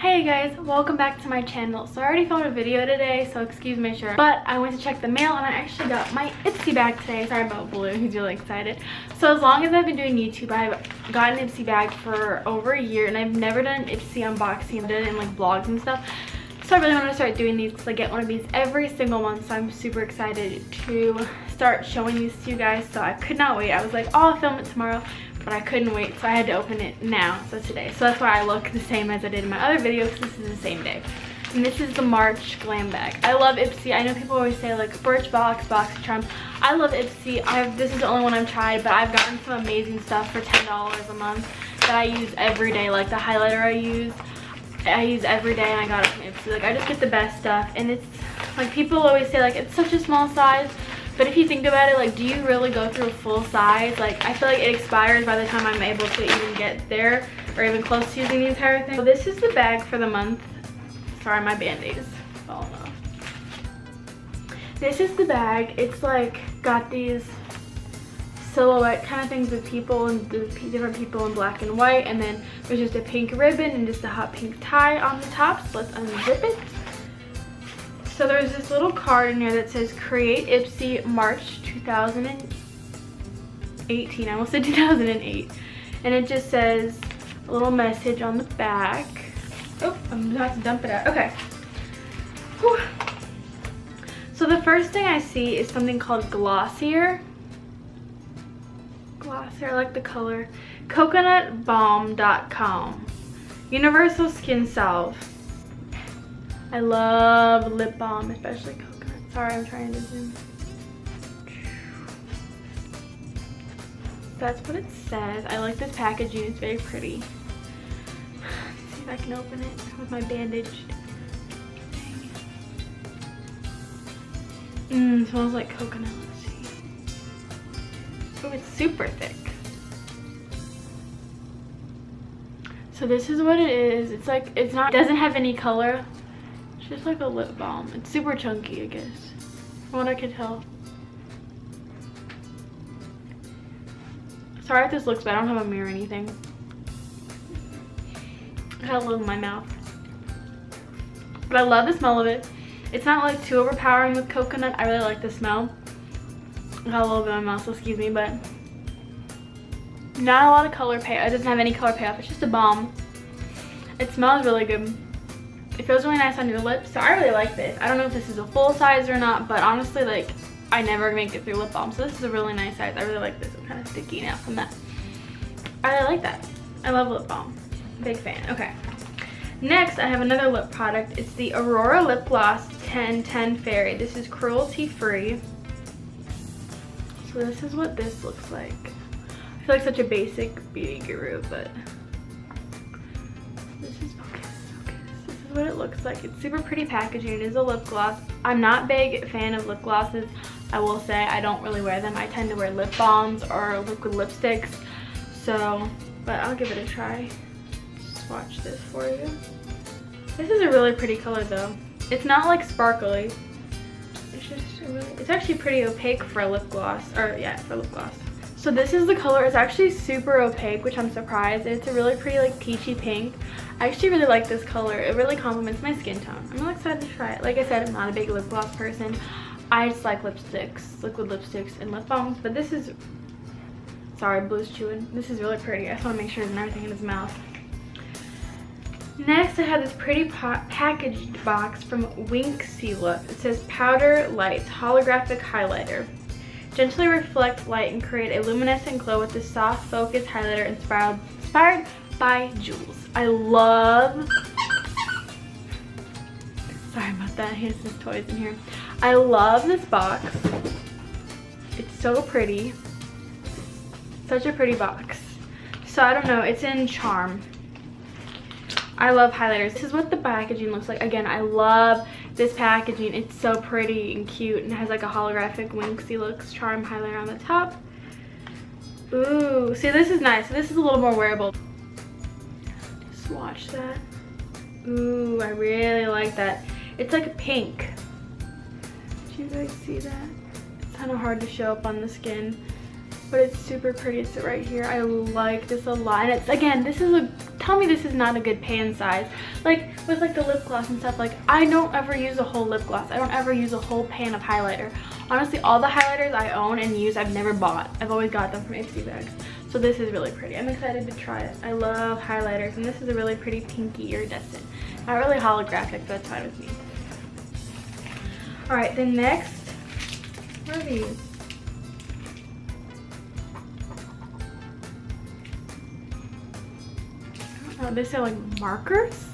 Hey guys, welcome back to my channel. So I already filmed a video today, so excuse my shirt, but I went to check the mail and I actually got my Ipsy bag today. Sorry about Blue, he's really excited. So as long as I've been doing YouTube, I've got an Ipsy bag for over a year and I've never done an Ipsy unboxing. I've done it in like vlogs and stuff. So I really want to start doing these because I get one of these every single month, so I'm super excited to start showing these to you guys. So I could not wait. I was like, oh, I'll film it tomorrow, but I couldn't wait, so I had to open it now, so today. So that's why I look the same as I did in my other video, because this is the same day. And this is the March Glam Bag. I love Ipsy. I know people always say like Birchbox, BoxyCharm. I love Ipsy. this is the only one I've tried, but I've gotten some amazing stuff for $10 a month that I use every day. Like the highlighter I use every day, and I got it from Ipsy. Like I just get the best stuff, and it's like people always say like it's such a small size. But if you think about it, like, do you really go through a full size? Like, I feel like it expires by the time I'm able to even get there or even close to using the entire thing. So this is the bag for the month. Sorry, my band-aid is falling off. This is the bag. It's like got these silhouette kind of things with people and different people in black and white. And then there's just a pink ribbon and just a hot pink tie on the top. So let's unzip it. So there's this little card in here that says Create Ipsy March 2018. I almost said 2008. And it just says a little message on the back. Oh, I'm about to dump it out. Okay. Whew. So the first thing I see is something called Glossier. Glossier, I like the color. CoconutBalm.com. Universal Skin Salve. I love lip balm, especially coconut. Sorry, I'm trying to zoom. That's what it says. I like this packaging. It's very pretty. Let's see if I can open it with my bandaged thing. It smells like coconut. Let's see. Oh, it's super thick. So this is what it is. It's like, it doesn't have any color. Just like a lip balm. It's super chunky, I guess, from what I could tell. Sorry if this looks bad. I don't have a mirror or anything. I got a little in my mouth. But I love the smell of it. It's not like too overpowering with coconut. I really like the smell. I got a little bit in my mouth, so excuse me, but not a lot of color payoff. It doesn't have any color payoff. It's just a balm. It smells really good. It feels really nice on your lips, so I really like this. I don't know if this is a full size or not, but honestly, like, I never make it through lip balm, so this is a really nice size. I really like this. I'm kind of sticky now from that. I really like that. I love lip balm. Big fan. Okay. Next, I have another lip product. It's the Aurora Lip Gloss 1010 Fairy. This is cruelty-free. So this is what this looks like. I feel like such a basic beauty guru, but this is what it looks like. It's super pretty packaging. It is a lip gloss. I'm not a big fan of lip glosses. I will say I don't really wear them. I tend to wear lip balms or liquid lipsticks. So, but I'll give it a try. Swatch this for you. This is a really pretty color though. It's not like sparkly. It's just it's actually pretty opaque for a lip gloss. Or yeah, for lip gloss. So this is the color. It's actually super opaque, which I'm surprised. It's a really pretty like peachy pink. I actually really like this color. It really complements my skin tone. I'm really excited to try it. Like I said, I'm not a big lip gloss person. I just like lipsticks, liquid lipsticks and lip balms. But this is, sorry, Blue's chewing. This is really pretty. I just want to make sure there's nothing in his mouth. Next, I have this pretty packaged box from Winksy Look. It says Powder Lights Holographic Highlighter. Gently reflect light and create a luminescent glow with this soft focus highlighter inspired by jewels. I love, sorry about that, here's his toys in here. I love this box. It's so pretty. Such a pretty box. So I don't know, it's in Charm. I love highlighters. This is what the packaging looks like. Again, I love this packaging. It's so pretty and cute, and it has like a holographic Winksy Looks Charm highlighter on the top. Ooh, see, this is nice. This is a little more wearable. Swatch that. Ooh, I really like that. It's like pink. Do you guys see that? It's kind of hard to show up on the skin, but it's super pretty. It's right here. I like this a lot. And it's, again, this is a tell me this is not a good pan size. Like with like the lip gloss and stuff, like I don't ever use a whole lip gloss. I don't ever use a whole pan of highlighter. Honestly, all the highlighters I own and use, I've never bought. I've always got them from Ipsy bags. So this is really pretty. I'm excited to try it. I love highlighters, and this is a really pretty pinky iridescent. Not really holographic, but that's fine with me. All right, then next, what are these? I don't know, these are like markers.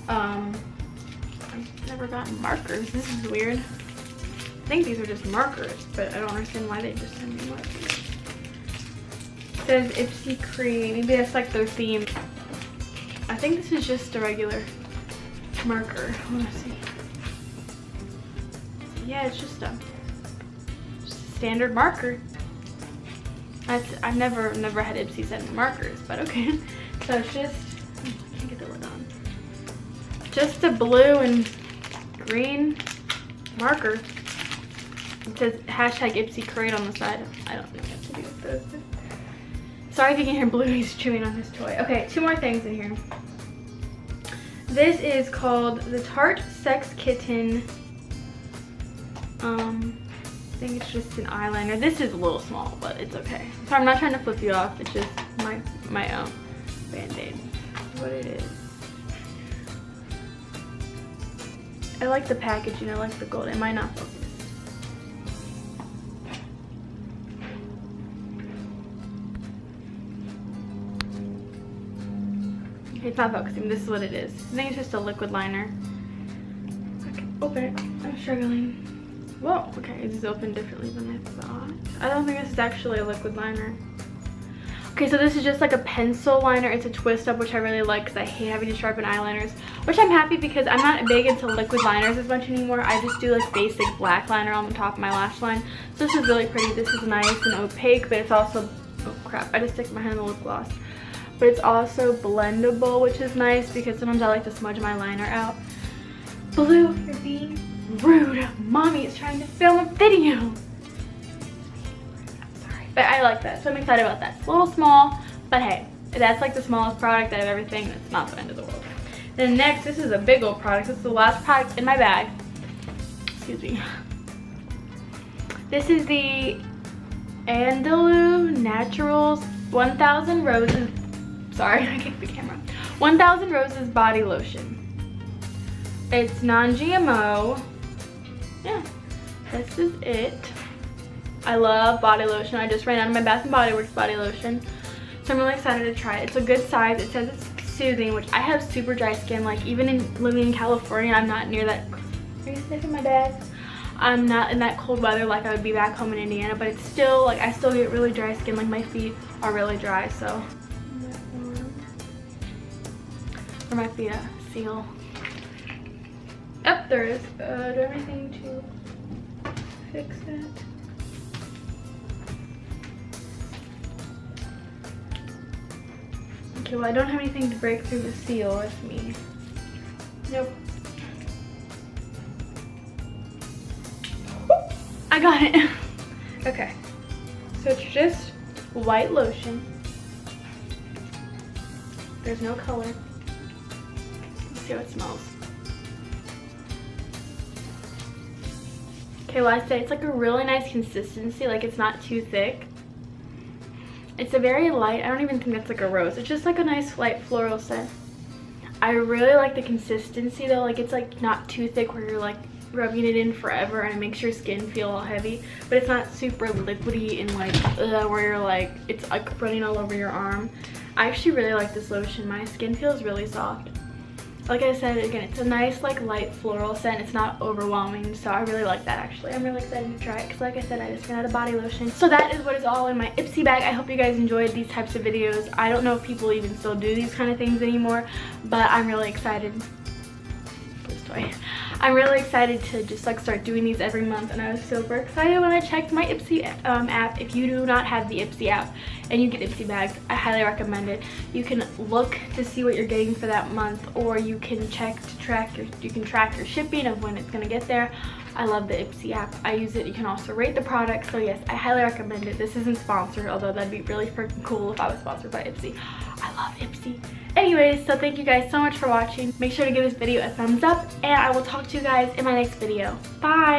I've never gotten markers. This is weird. I think these are just markers, but I don't understand why they just send me markers. It says Ipsy Cream. Maybe that's like their theme. I think this is just a regular marker. Let's see. Yeah, it's just a standard marker. I've never had Ipsy send me markers, but okay. So it's just, I can't get the lid on. Just a blue and green marker. It says hashtag Ipsy Create on the side. I don't think that's to do with those. Sorry if you can hear Blue, he's chewing on his toy. Okay, 2 more things in here. This is called the Tarte Sex Kitten. I think it's just an eyeliner. This is a little small, but it's okay. So I'm not trying to flip you off. It's just my own Band-Aid. What it is. I like the packaging. I like the gold. It might not focus. Okay, it's not focusing. This is what it is. I think it's just a liquid liner. Okay, open it. I'm struggling. Whoa, okay, it is opened differently than I thought. I don't think this is actually a liquid liner. Okay, so this is just like a pencil liner. It's a twist up, which I really like because I hate having to sharpen eyeliners. Which I'm happy because I'm not big into liquid liners as much anymore. I just do like basic black liner on the top of my lash line. So this is really pretty. This is nice and opaque, but it's also, oh crap, I just stick my hand in the lip gloss. But it's also blendable, which is nice because sometimes I like to smudge my liner out. Blue, you're being rude. Mommy is trying to film a video. Sorry, but I like that, so I'm excited about that. It's a little small, but hey, that's like the smallest product out of everything. That's not the end of the world. Then next, this is a big old product. This is the last product in my bag. Excuse me. This is the Andalou Naturals 1000 Roses. Sorry, I kicked the camera. 1000 Roses body lotion. It's non-GMO. Yeah, this is it. I love body lotion. I just ran out of my Bath & Body Works body lotion, so I'm really excited to try it. It's a good size. It says it's soothing, which I have super dry skin. Like even in living in California, I'm not near that. Are you sniffing my bag? I'm not in that cold weather like I would be back home in Indiana, but it's still like I still get really dry skin. Like my feet are really dry, so there might be a seal. Oh, there is. Do I have anything to fix it? Okay, well I don't have anything to break through the seal with me. Nope. I got it. Okay, so it's just white lotion. There's no color. Let's see how it smells. Okay, well I say it's like a really nice consistency, like it's not too thick. It's a very light, I don't even think that's like a rose. It's just like a nice light floral scent. I really like the consistency though, like it's like not too thick where you're like rubbing it in forever and it makes your skin feel all heavy, but it's not super liquidy and like where you're like, it's like running all over your arm. I actually really like this lotion. My skin feels really soft. Like I said, again, it's a nice like light floral scent. It's not overwhelming, so I really like that actually. I'm really excited to try it because like I said, I just ran out of body lotion. So that is what is all in my Ipsy bag. I hope you guys enjoyed these types of videos. I don't know if people even still do these kind of things anymore, but I'm really excited. This toy. I'm really excited to just like start doing these every month, and I was super excited when I checked my Ipsy app. If you do not have the Ipsy app and you get Ipsy bags, I highly recommend it. You can look to see what you're getting for that month, or you can check to track your shipping of when it's gonna get there. I love the Ipsy app. I use it. You can also rate the product, so yes, I highly recommend it. This isn't sponsored, although that'd be really freaking cool if I was sponsored by Ipsy. I love Ipsy. Anyways, so thank you guys so much for watching. Make sure to give this video a thumbs up, and I will talk to you guys in my next video. Bye!